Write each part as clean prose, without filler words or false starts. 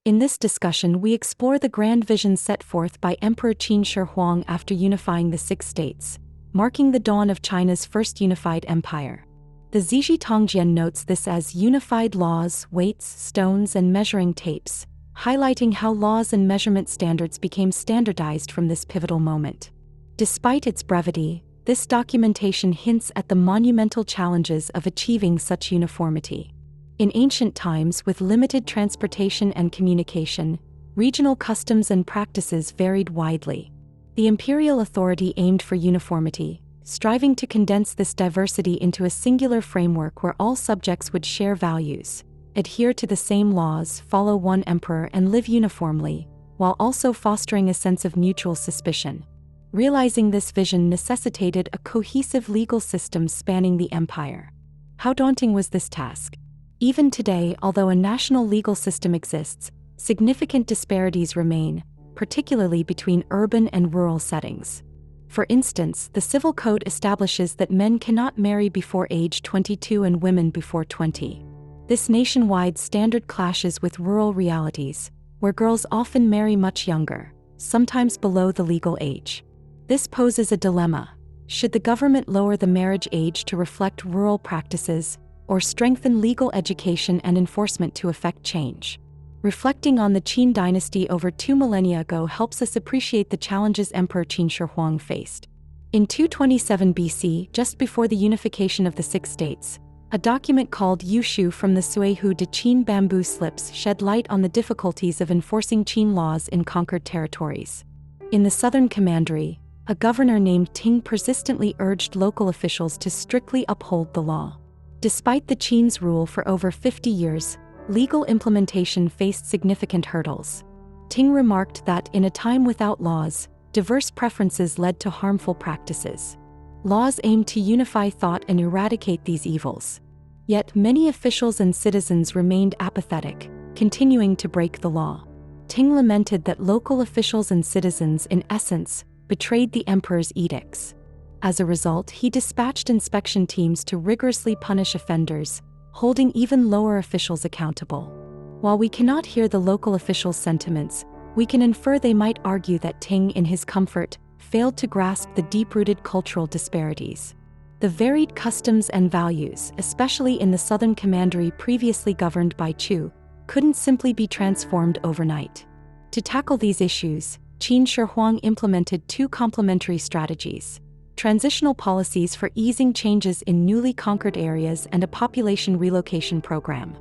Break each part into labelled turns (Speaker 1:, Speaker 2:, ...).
Speaker 1: In this discussion, we explore the grand vision set forth by Emperor Qin Shi Huang after unifying the 6 states, marking the dawn of China's first unified empire. The Zizhi Tongjian notes this as unified laws, weights, stones, and measuring tapes, highlighting how laws and measurement standards became standardized from this pivotal moment. Despite its brevity, this documentation hints at the monumental challenges of achieving such uniformity. In ancient times, with limited transportation and communication, regional customs and practices varied widely. The imperial authority aimed for uniformity, striving to condense this diversity into a singular framework where all subjects would share values, adhere to the same laws, follow one emperor, and live uniformly, while also fostering a sense of mutual suspicion. Realizing this vision necessitated a cohesive legal system spanning the empire. How daunting was this task? Even today, although a national legal system exists, significant disparities remain, particularly between urban and rural settings. For instance, the Civil Code establishes that men cannot marry before age 22 and women before 20. This nationwide standard clashes with rural realities, where girls often marry much younger, sometimes below the legal age. This poses a dilemma. Should the government lower the marriage age to reflect rural practices, or strengthen legal education and enforcement to effect change? Reflecting on the Qin dynasty over 2 millennia ago helps us appreciate the challenges Emperor Qin Shi Huang faced. In 227 BC, just before the unification of the 6 states, a document called Yushu from the Suihu de Qin bamboo slips shed light on the difficulties of enforcing Qin laws in conquered territories. In the southern commandery, a governor named Ting persistently urged local officials to strictly uphold the law. Despite the Qin's rule for over 50 years, legal implementation faced significant hurdles. Ting remarked that in a time without laws, diverse preferences led to harmful practices. Laws aimed to unify thought and eradicate these evils. Yet many officials and citizens remained apathetic, continuing to break the law. Ting lamented that local officials and citizens, in essence, betrayed the emperor's edicts. As a result, he dispatched inspection teams to rigorously punish offenders, holding even lower officials accountable. While we cannot hear the local officials' sentiments, we can infer they might argue that Ting, in his comfort, failed to grasp the deep-rooted cultural disparities. The varied customs and values, especially in the southern commandery previously governed by Chu, couldn't simply be transformed overnight. To tackle these issues, Qin Shi Huang implemented 2 complementary strategies: transitional policies for easing changes in newly conquered areas and a population relocation program.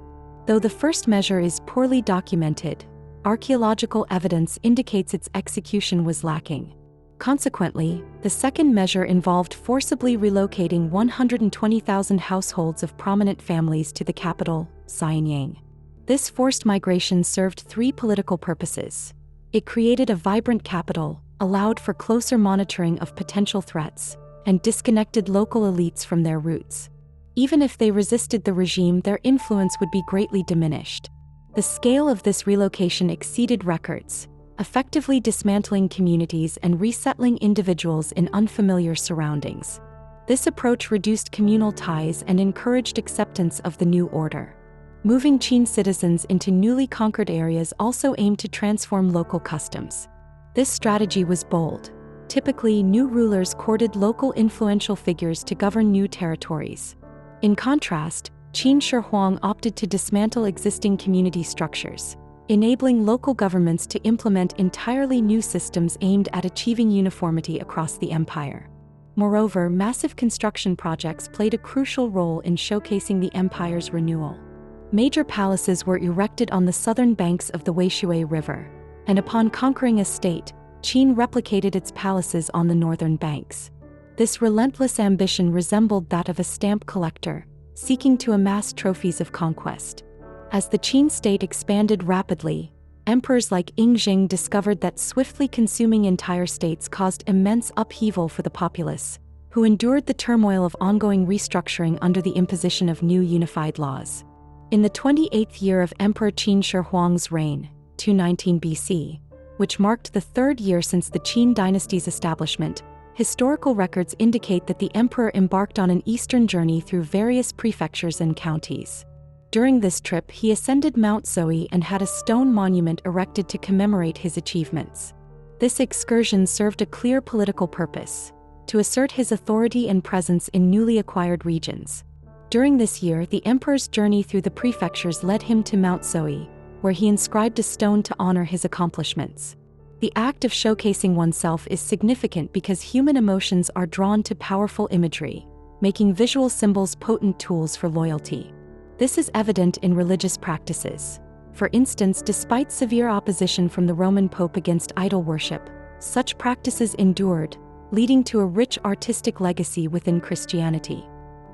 Speaker 1: Though the first measure is poorly documented, archaeological evidence indicates its execution was lacking. Consequently, the second measure involved forcibly relocating 120,000 households of prominent families to the capital, Xianyang. This forced migration served 3 political purposes. It created a vibrant capital, allowed for closer monitoring of potential threats, and disconnected local elites from their roots. Even if they resisted the regime, their influence would be greatly diminished. The scale of this relocation exceeded records, effectively dismantling communities and resettling individuals in unfamiliar surroundings. This approach reduced communal ties and encouraged acceptance of the new order. Moving Qin citizens into newly conquered areas also aimed to transform local customs. This strategy was bold. Typically, new rulers courted local influential figures to govern new territories. In contrast, Qin Shi Huang opted to dismantle existing community structures, enabling local governments to implement entirely new systems aimed at achieving uniformity across the empire. Moreover, massive construction projects played a crucial role in showcasing the empire's renewal. Major palaces were erected on the southern banks of the Weishui River, and upon conquering a state, Qin replicated its palaces on the northern banks. This relentless ambition resembled that of a stamp collector, seeking to amass trophies of conquest. As the Qin state expanded rapidly, emperors like Ying discovered that swiftly consuming entire states caused immense upheaval for the populace, who endured the turmoil of ongoing restructuring under the imposition of new unified laws. In the 28th year of Emperor Qin Shi Huang's reign, 219 BC, which marked the 3rd year since the Qin dynasty's establishment, historical records indicate that the emperor embarked on an eastern journey through various prefectures and counties. During this trip, he ascended Mount Zoe and had a stone monument erected to commemorate his achievements. This excursion served a clear political purpose: to assert his authority and presence in newly acquired regions. During this year, the emperor's journey through the prefectures led him to Mount Zoe, where he inscribed a stone to honor his accomplishments. The act of showcasing oneself is significant because human emotions are drawn to powerful imagery, making visual symbols potent tools for loyalty. This is evident in religious practices. For instance, despite severe opposition from the Roman Pope against idol worship, such practices endured, leading to a rich artistic legacy within Christianity.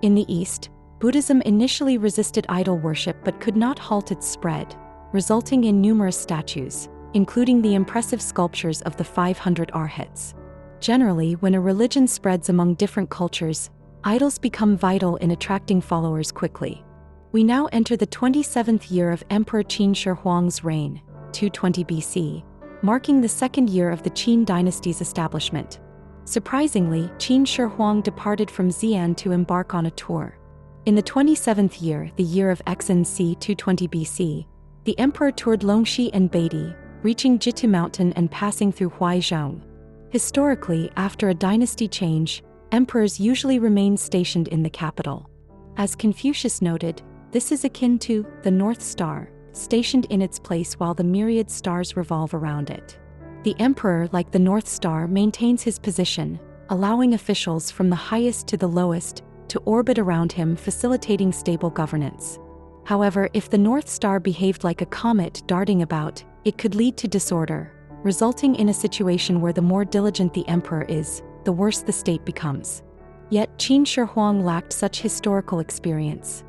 Speaker 1: In the East, Buddhism initially resisted idol worship but could not halt its spread, resulting in numerous statues, including the impressive sculptures of the 500 arhats. Generally, when a religion spreads among different cultures, idols become vital in attracting followers quickly. We now enter the 27th year of Emperor Qin Shi Huang's reign, 220 BC, marking the second year of the Qin dynasty's establishment. Surprisingly, Qin Shi Huang departed from Xi'an to embark on a tour. In the 27th year, the year of Xinc 220 BC, the emperor toured Longxi and Beidi, reaching Jitu Mountain and passing through Huaizhong. Historically, after a dynasty change, emperors usually remain stationed in the capital. As Confucius noted, this is akin to the North Star, stationed in its place while the myriad stars revolve around it. The emperor, like the North Star, maintains his position, allowing officials from the highest to the lowest to orbit around him, facilitating stable governance. However, if the North Star behaved like a comet darting about, it could lead to disorder, resulting in a situation where the more diligent the emperor is, the worse the state becomes. Yet Qin Shi Huang lacked such historical experience.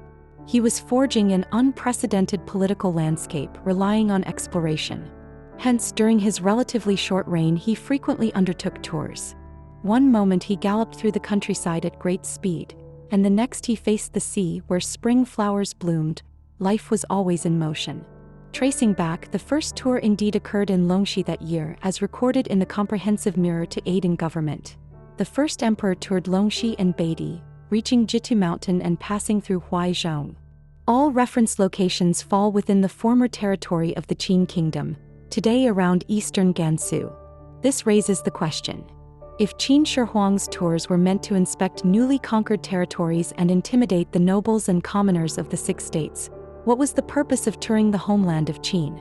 Speaker 1: He was forging an unprecedented political landscape, relying on exploration. Hence, during his relatively short reign, he frequently undertook tours. One moment he galloped through the countryside at great speed, and the next he faced the sea where spring flowers bloomed. Life was always in motion. Tracing back, the first tour indeed occurred in Longxi that year, as recorded in the comprehensive mirror to aid in government. The first emperor toured Longxi and Beidi, reaching Jitu Mountain and passing through Huaizhong. All referenced locations fall within the former territory of the Qin Kingdom, today around eastern Gansu. This raises the question: if Qin Shi Huang's tours were meant to inspect newly conquered territories and intimidate the nobles and commoners of the Six States, what was the purpose of touring the homeland of Qin?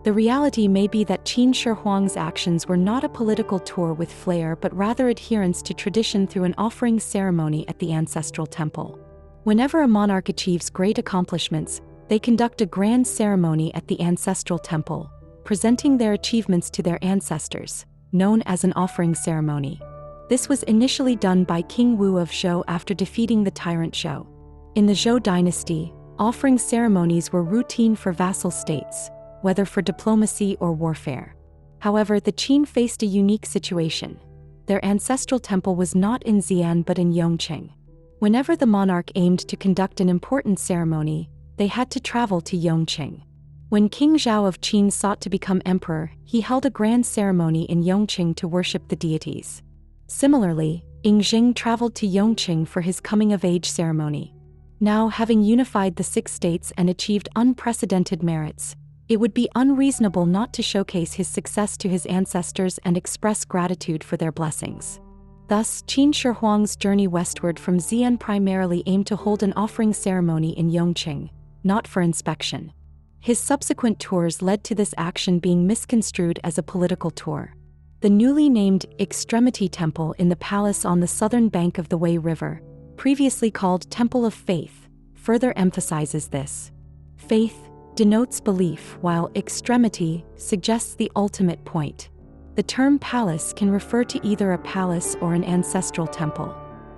Speaker 1: The reality may be that Qin Shi Huang's actions were not a political tour with flair but rather adherence to tradition through an offering ceremony at the ancestral temple. Whenever a monarch achieves great accomplishments, they conduct a grand ceremony at the ancestral temple, presenting their achievements to their ancestors, known as an offering ceremony. This was initially done by King Wu of Zhou after defeating the tyrant Zhou. In the Zhou dynasty, offering ceremonies were routine for vassal states, whether for diplomacy or warfare. However, the Qin faced a unique situation. Their ancestral temple was not in Xi'an but in Yongqing. Whenever the monarch aimed to conduct an important ceremony, they had to travel to Yongqing. When King Zhao of Qin sought to become emperor, he held a grand ceremony in Yongqing to worship the deities. Similarly, Yingxing traveled to Yongqing for his coming-of-age ceremony. Now, having unified the Six States and achieved unprecedented merits, it would be unreasonable not to showcase his success to his ancestors and express gratitude for their blessings. Thus, Qin Shi Huang's journey westward from Xi'an primarily aimed to hold an offering ceremony in Yongqing, not for inspection. His subsequent tours led to this action being misconstrued as a political tour. The newly named Extremity Temple in the palace on the southern bank of the Wei River, previously called Temple of Faith, further emphasizes this. Faith denotes belief, while extremity suggests the ultimate point. The term palace can refer to either a palace or an ancestral temple.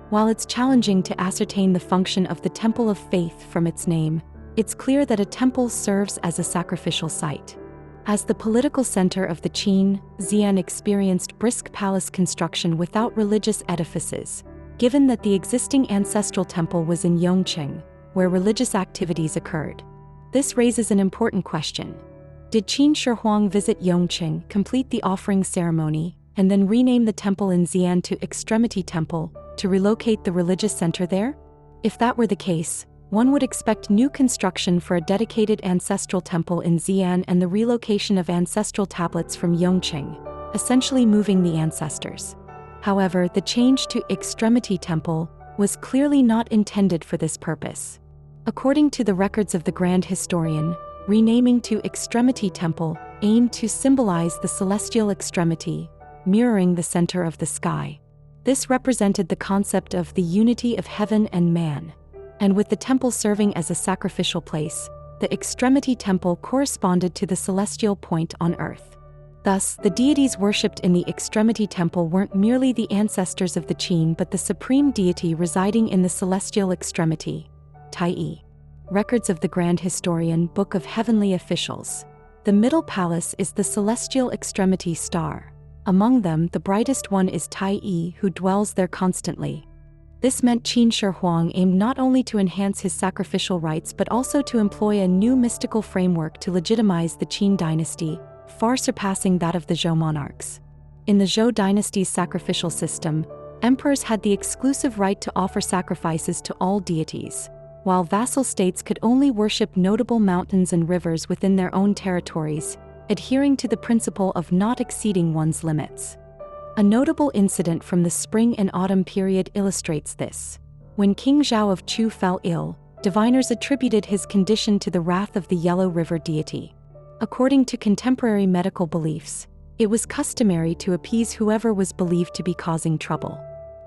Speaker 1: While it's challenging to ascertain the function of the Temple of Faith from its name, it's clear that a temple serves as a sacrificial site. As the political center of the Qin, Xi'an experienced brisk palace construction without religious edifices, given that the existing ancestral temple was in Yongqing, where religious activities occurred. This raises an important question. Did Qin Shi Huang visit Yongqing, complete the offering ceremony, and then rename the temple in Xi'an to Extremity Temple to relocate the religious center there? If that were the case, One would expect new construction for a dedicated ancestral temple in Xi'an and the relocation of ancestral tablets from Yongqing, essentially moving the ancestors. However, the change to Extremity Temple was clearly not intended for this purpose. According to the records of the Grand Historian, renaming to Extremity Temple aimed to symbolize the celestial extremity, mirroring the center of the sky. This represented the concept of the unity of heaven and man. And with the temple serving as a sacrificial place, the Extremity Temple corresponded to the celestial point on earth. Thus, the deities worshipped in the Extremity Temple weren't merely the ancestors of the Qin but the supreme deity residing in the celestial extremity, Tai. Records of the Grand Historian Book of Heavenly Officials. The middle palace is the celestial extremity star. Among them, the brightest one is Tai, who dwells there constantly. This meant Qin Shi Huang aimed not only to enhance his sacrificial rites but also to employ a new mystical framework to legitimize the Qin dynasty, far surpassing that of the Zhou monarchs. In the Zhou dynasty's sacrificial system, emperors had the exclusive right to offer sacrifices to all deities, while vassal states could only worship notable mountains and rivers within their own territories, adhering to the principle of not exceeding one's limits. A notable incident from the spring and autumn period illustrates this. When King Zhao of Chu fell ill, diviners attributed his condition to the wrath of the Yellow River deity. According to contemporary medical beliefs, it was customary to appease whoever was believed to be causing trouble.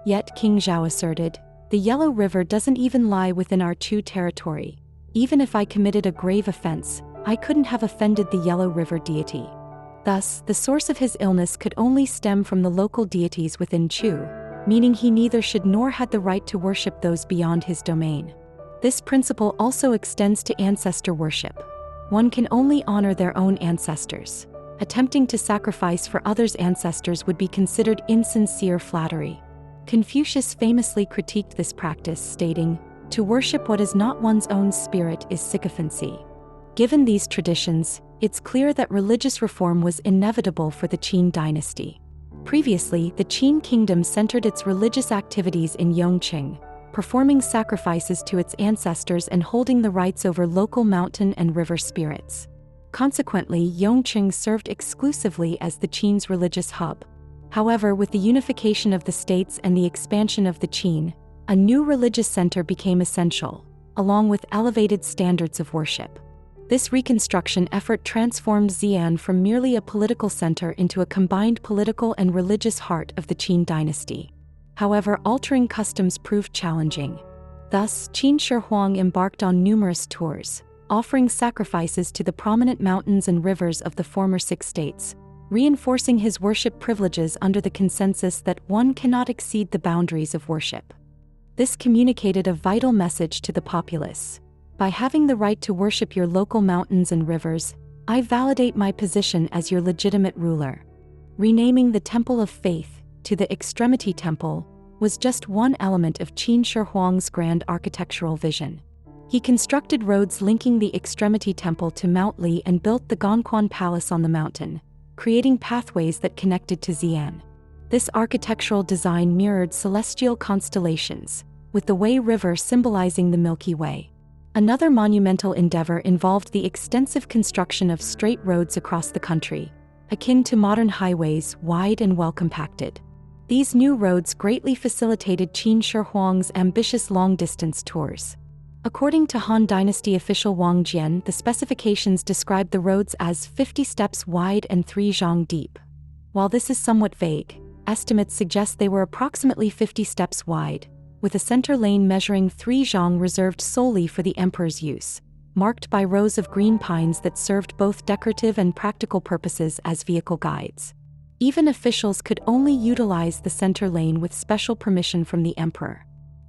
Speaker 1: Yet King Zhao asserted, "The Yellow River doesn't even lie within our Chu territory. Even if I committed a grave offense, I couldn't have offended the Yellow River deity." Thus, the source of his illness could only stem from the local deities within Chu, meaning he neither should nor had the right to worship those beyond his domain. This principle also extends to ancestor worship. One can only honor their own ancestors. Attempting to sacrifice for others' ancestors would be considered insincere flattery. Confucius famously critiqued this practice, stating, "To worship what is not one's own spirit is sycophancy." Given these traditions, it's clear that religious reform was inevitable for the Qin dynasty. Previously, the Qin kingdom centered its religious activities in Yongqing, performing sacrifices to its ancestors and holding the rights over local mountain and river spirits. Consequently, Yongqing served exclusively as the Qin's religious hub. However, with the unification of the states and the expansion of the Qin, a new religious center became essential, along with elevated standards of worship. This reconstruction effort transformed Xi'an from merely a political center into a combined political and religious heart of the Qin dynasty. However, altering customs proved challenging. Thus, Qin Shi Huang embarked on numerous tours, offering sacrifices to the prominent mountains and rivers of the former six states, reinforcing his worship privileges under the consensus that one cannot exceed the boundaries of worship. This communicated a vital message to the populace. By having the right to worship your local mountains and rivers, I validate my position as your legitimate ruler. Renaming the Temple of Faith to the Extremity Temple was just one element of Qin Shi Huang's grand architectural vision. He constructed roads linking the Extremity Temple to Mount Li and built the Gongquan Palace on the mountain, creating pathways that connected to Xi'an. This architectural design mirrored celestial constellations, with the Wei River symbolizing the Milky Way. Another monumental endeavor involved the extensive construction of straight roads across the country, akin to modern highways, wide and well compacted. These new roads greatly facilitated Qin Shi Huang's ambitious long-distance tours. According to Han Dynasty official Wang Jian, the specifications described the roads as 50 steps wide and 3 zhang deep. While this is somewhat vague, estimates suggest they were approximately 50 steps wide, with a center lane measuring 3 zhang reserved solely for the emperor's use, marked by rows of green pines that served both decorative and practical purposes as vehicle guides. Even officials could only utilize the center lane with special permission from the emperor.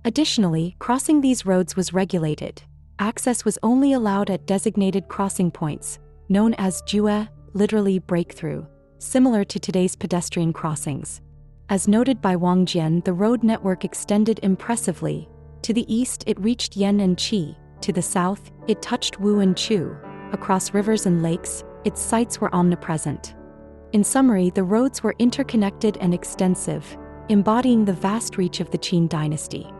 Speaker 1: Additionally, crossing these roads was regulated. Access was only allowed at designated crossing points, known as jue, literally breakthrough, similar to today's pedestrian crossings. As noted by Wang Jian, the road network extended impressively. To the east it reached Yan and Qi, to the south, it touched Wu and Chu. Across rivers and lakes, its sites were omnipresent. In summary, the roads were interconnected and extensive, embodying the vast reach of the Qin dynasty.